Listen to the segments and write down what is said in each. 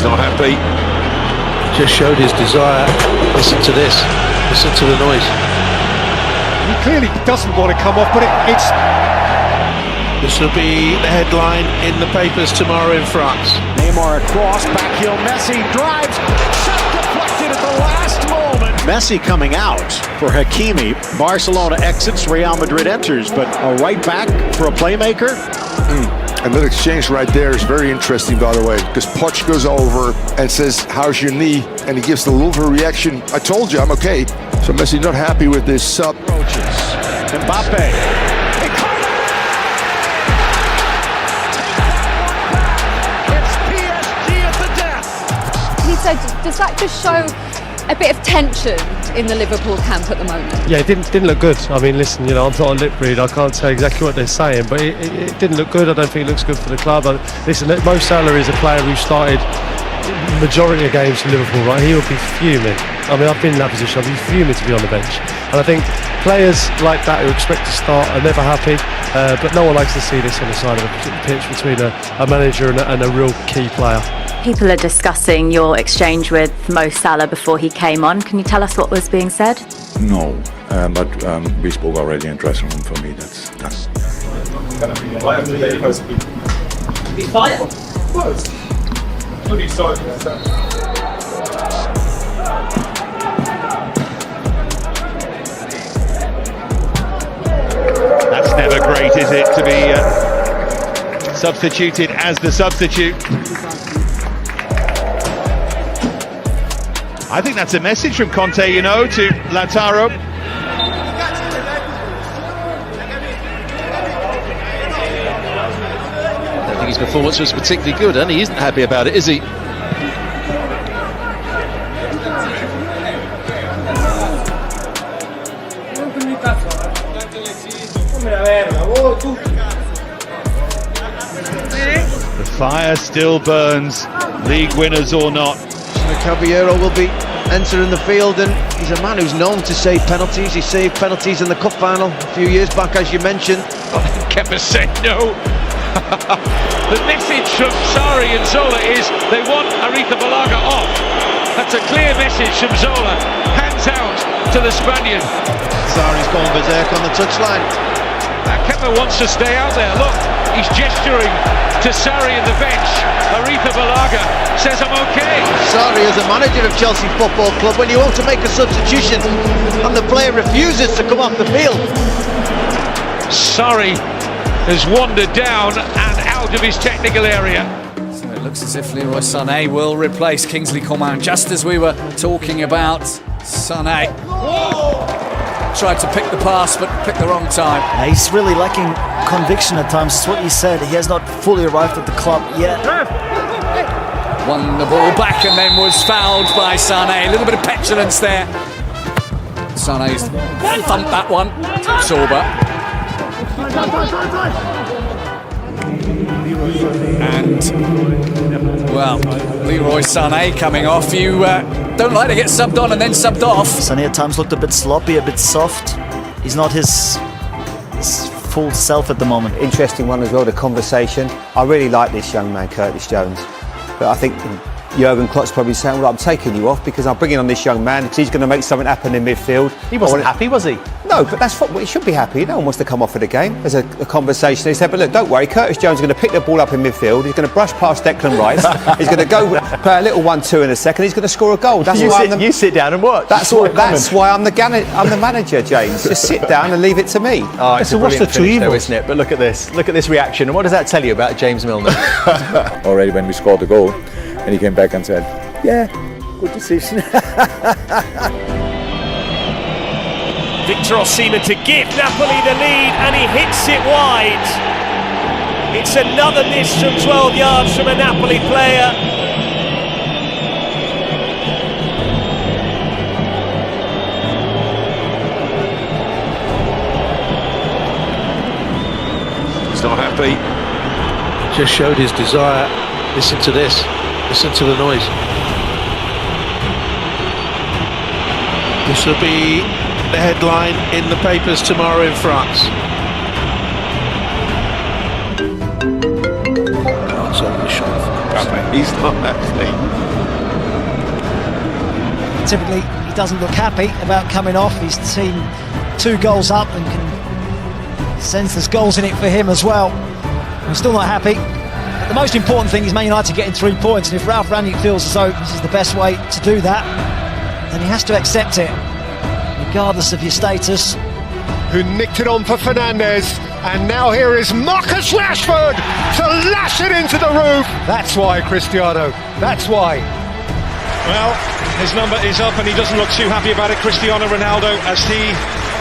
not happy. Just showed his desire. Listen to this. Listen to the noise. He clearly doesn't want to come off, but it's... This will be the headline in the papers tomorrow in France. Neymar across, backheel, Messi drives, shot deflected at the last moment. Messi coming out for Hakimi. Barcelona exits, Real Madrid enters, but a right back for a playmaker. And that exchange right there is very interesting, by the way, because Poch goes over and says, "How's your knee?" And he gives the Louvre reaction, "I told you, I'm okay." So Messi not happy with this sub. Mbappe. He said, does that just show a bit of tension in the Liverpool camp at the moment? Yeah, it didn't look good. I mean, listen, you know, I'm not a lip reader. I can't say exactly what they're saying, but it didn't look good. I don't think it looks good for the club. Listen, Mo Salah is a player who started majority of games for Liverpool, right? He would be fuming. I mean, I've been in that position. I'd be fuming to be on the bench. And I think players like that who expect to start are never happy. But no one likes to see this on the side of the pitch between a manager and a real key player. People are discussing your exchange with Mo Salah before he came on. Can you tell us what was being said? No, but we spoke already in dressing room. For me, that's done. He's fired. That's never great, is it, to be substituted as the substitute? I think that's a message from Conte, you know, to Lautaro. I don't think his performance was particularly good, and he isn't happy about it, is he? The fire still burns, league winners or not. Caballero will be entering the field, and he's a man who's known to save penalties. He saved penalties in the cup final a few years back, as you mentioned. Kepa said no. The message from Sarri and Zola is they want Aretha Balaga off. That's a clear message from Zola. Hands out to the Spaniard. Sarri's gone berserk on the touchline. Kepa wants to stay out there. Look, he's gesturing to Sarri in the bench. Aretha Balaga says, "I'm okay." Sarri is a manager of Chelsea Football Club. When you want to make a substitution and the player refuses to come off the field. Sarri has wandered down and out of his technical area. So it looks as if Leroy Sané will replace Kingsley Coman, just as we were talking about. Sané tried to pick the pass, but picked the wrong time. He's really lacking conviction at times. It's what you said. He has not fully arrived at the club yet. Won the ball back and then was fouled by Sané. A little bit of petulance there. Sané's thumped that one. Sorba. And, well, Leroy Sané coming off. You don't like to get subbed on and then subbed off. Sané at times looked a bit sloppy, a bit soft. He's not his full self at the moment. Interesting one as well, the conversation. I really like this young man, Curtis Jones. But I think Jurgen Klopp's probably saying, well, I'm taking you off because I'm bringing on this young man because he's going to make something happen in midfield. He wasn't happy, was he? No, but that's football. He should be happy. No one wants to come off of the game. There's a conversation. He said, but look, don't worry. Curtis Jones is going to pick the ball up in midfield. He's going to brush past Declan Rice. He's going to go play a little 1-2 in a second. He's going to score a goal. That's you sit down and watch. That's why I'm the manager, James. Just sit down and leave it to me. Oh, it's a what's the two evils, isn't it? But look at this. Look at this reaction. And what does that tell you about James Milner? Already when we scored the goal, and he came back and said, "Yeah, good decision." Victor Osimhen to give Napoli the lead, and he hits it wide. It's another miss from 12 yards from a Napoli player. He's not happy. Just showed his desire. Listen to this. Listen to the noise. This will be the headline in the papers tomorrow in France. It's over the shot. He's not happy. Typically, he doesn't look happy about coming off. His team 2 goals up and can sense there's goals in it for him as well. He's still not happy. But the most important thing is Man United getting 3 points, and if Ralf Rangnick feels as though this is the best way to do that, then he has to accept it, regardless of your status. Who nicked it on for Fernandes, and now here is Marcus Rashford to lash it into the roof. That's why, Cristiano, that's why. Well, his number is up and he doesn't look too happy about it, Cristiano Ronaldo, as he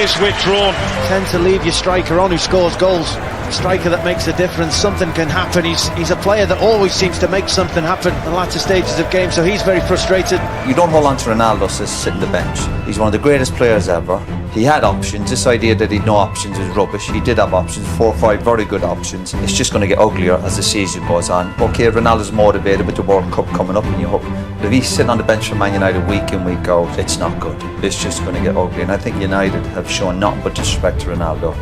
is withdrawn. Tend to leave your striker on who scores goals. Striker that makes a difference. Something can happen. He's a player that always seems to make something happen in the latter stages of games, so he's very frustrated. You don't hold on to Ronaldo to sit on the bench. He's one of the greatest players ever. He had options. This idea that he'd no options is rubbish. He did have options, 4 or 5 very good options. It's just going to get uglier as the season goes on. Okay, Ronaldo's motivated with the World Cup coming up, and you hope. But if he's sitting on the bench for Man United week in, week out, it's not good. It's just going to get ugly, and I think United have shown nothing but disrespect to Ronaldo.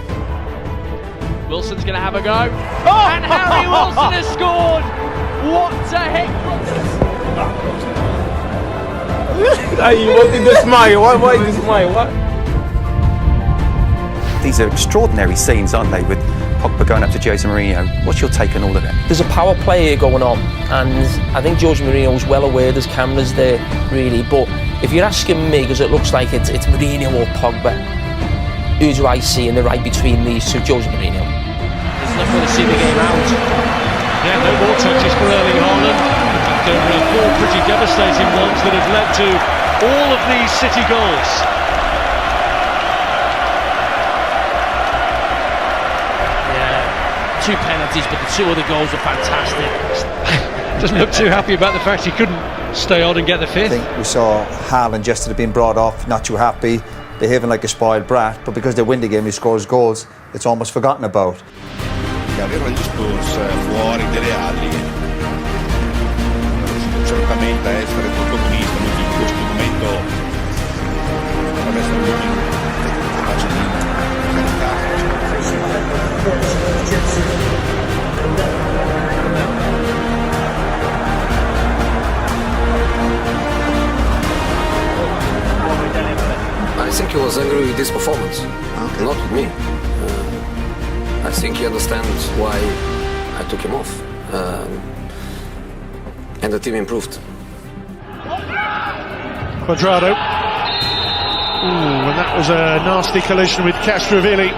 Wilson's going to have a go. Oh! And Harry Wilson has scored! What a heck! What did they smile? Why did they smile? What? These are extraordinary scenes, aren't they, with Pogba going up to Jose Mourinho. What's your take on all of it? There's a power play here going on, and I think Jose Mourinho is well aware there's cameras there, really. But if you're asking me, because it looks like it's Mourinho or Pogba, who do I see in the right between these two? Jose Mourinho. There's enough to see the game out. Yeah, no more touches for Erling Haaland. After 4 pretty devastating ones that have led to all of these City goals. Yeah, 2 penalties, but the 2 other goals are fantastic. Doesn't look too happy about the fact he couldn't stay on and get the 5th. I think we saw Haaland yesterday being brought off, not too happy, behaving like a spoiled brat, but because they win the game, he scores goals, it's almost forgotten about. Averlo gli Spurs fuori dalle ali, certamente essere protagonista in questo momento deve essere l'unico capace di I think he was angry with this performance, not with me. I think he understands why I took him off, and the team improved. Cuadrado. Ooh, and that was a nasty collision with Castrovilli.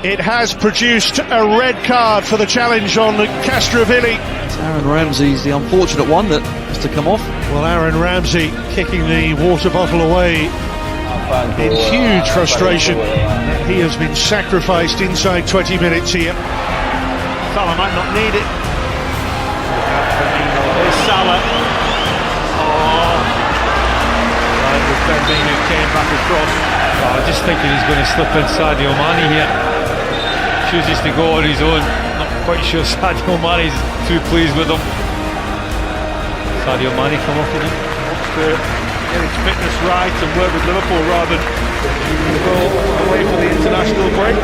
It has produced a red card for the challenge on Castrovilli. Aaron Ramsey's the unfortunate one that has to come off. Well, Aaron Ramsey kicking the water bottle away in huge frustration. He has been sacrificed inside 20 minutes here. Salah might not need it. There's Salah. Oh. With Firmino came back across. I just thinking he's going to slip in Sadio Mane here. Chooses to go on his own. Not quite sure Sadio Mane is too pleased with him. Sadio Mane come off with him. Wants to get his fitness right and work with Liverpool rather than go away for the international break.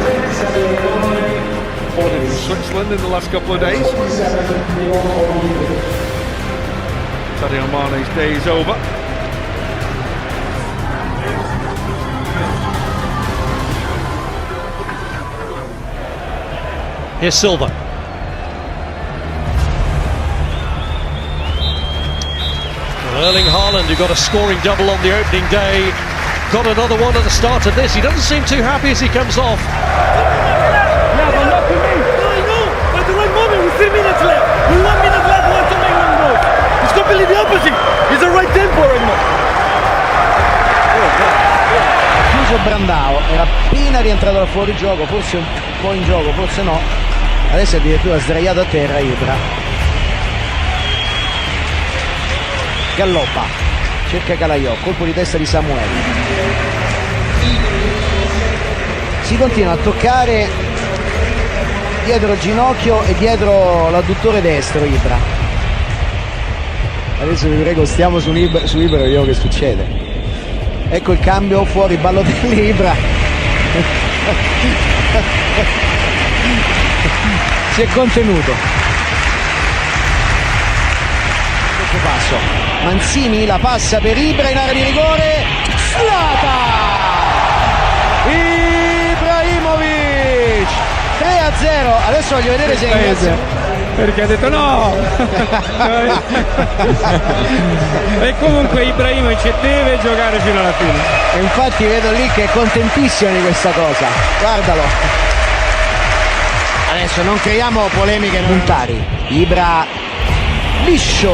Reported from Switzerland in the last couple of days. Sadio Mane's day is over. Here's Silva. Well, Erling Haaland, who got a scoring double on the opening day, got another one at the start of this. He doesn't seem too happy as he comes off. Yeah, but not to me. I know, at the right moment, with 3 minutes left. With 1 minute left, want to make one goal. It's completely the opposite. It's the right tempo right now. Chiuso Brandao, era appena rientrato da fuori gioco, forse un po' in gioco, forse no. Adesso è addirittura sdraiato a terra Ibra. Galloppa, cerca Calaiò, colpo di testa di Samuel. Si continua a toccare dietro il ginocchio e dietro l'adduttore destro Ibra. Adesso vi prego, stiamo su Ibra e vediamo che succede. Ecco il cambio, fuori Balotelli, Ibra. Si è contenuto. Mancini la passa per Ibra in area di rigore, sfiata Ibrahimovic, 3-0. Adesso voglio vedere se perché ha detto no. E comunque Ibrahimovic deve giocare fino alla fine, e infatti vedo lì che è contentissimo di questa cosa, guardalo. Adesso non creiamo polemiche puntari. Ibra liscio,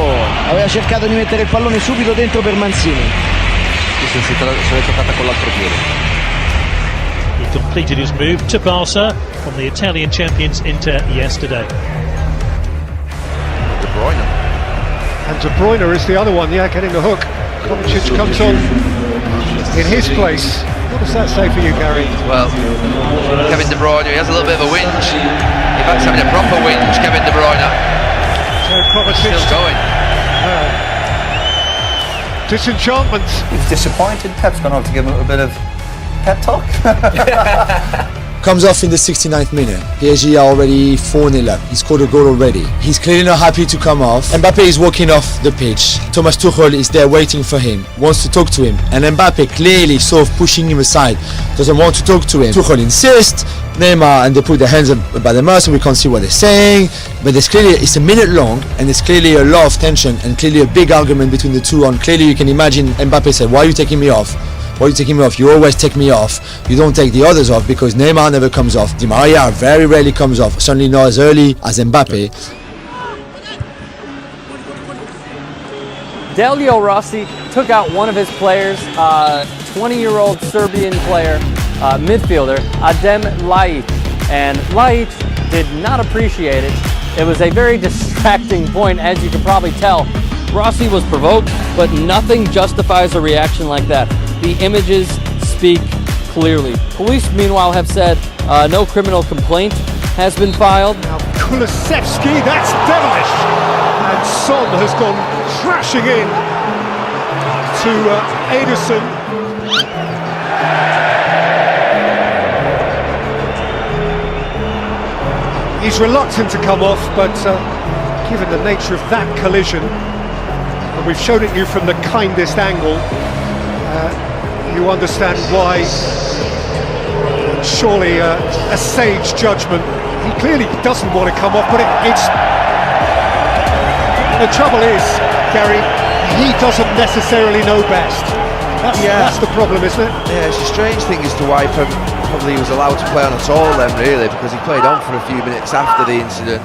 aveva cercato di mettere il pallone subito dentro per Mancini. Se l'è toccata con l'altro piede. He completed his move to Barca from the Italian champions Inter yesterday. De Bruyne. And De Bruyne is the other one, getting the hook. Kovacic comes on in his place. What does that say for you, Gary? Well, Kevin De Bruyne, he has a little bit of a whinge. In fact, he's having a proper whinge, Kevin De Bruyne. Still going. Disenchantment. He's disappointed. Pep's gone off to give him a bit of pep talk. Comes off in the 69th minute. PSG are already 4-0 up. He scored a goal already. He's clearly not happy to come off. Mbappe is walking off the pitch. Thomas Tuchel is there waiting for him, wants to talk to him. And Mbappe clearly sort of pushing him aside, doesn't want to talk to him. Tuchel insists, Neymar, and they put their hands up by the mouth so we can't see what they're saying. But there's clearly, it's a minute long, and there's clearly a lot of tension and clearly a big argument between the two. And clearly you can imagine Mbappe said, why are you taking me off? Why are you taking me off? You always take me off. You don't take the others off, because Neymar never comes off. Di Maria very rarely comes off. Certainly not as early as Mbappe. Delio Rossi took out one of his players, 20-year-old Serbian player, midfielder, Adem Laic. And Laic did not appreciate it. It was a very distracting point, as you can probably tell. Rossi was provoked, but nothing justifies a reaction like that. The images speak clearly. Police, meanwhile, have said no criminal complaint has been filed. Now Kulusevski, that's devilish! And Son has gone crashing in to Ederson. He's reluctant to come off, but given the nature of that collision, and we've shown it you from the kindest angle, you understand why. Surely a sage judgment. He clearly doesn't want to come off, but it's... The trouble is, Gary, he doesn't necessarily know best. That's the problem, isn't it? Yeah, it's a strange thing as to why probably he was allowed to play on at all then, really, because he played on for a few minutes after the incident.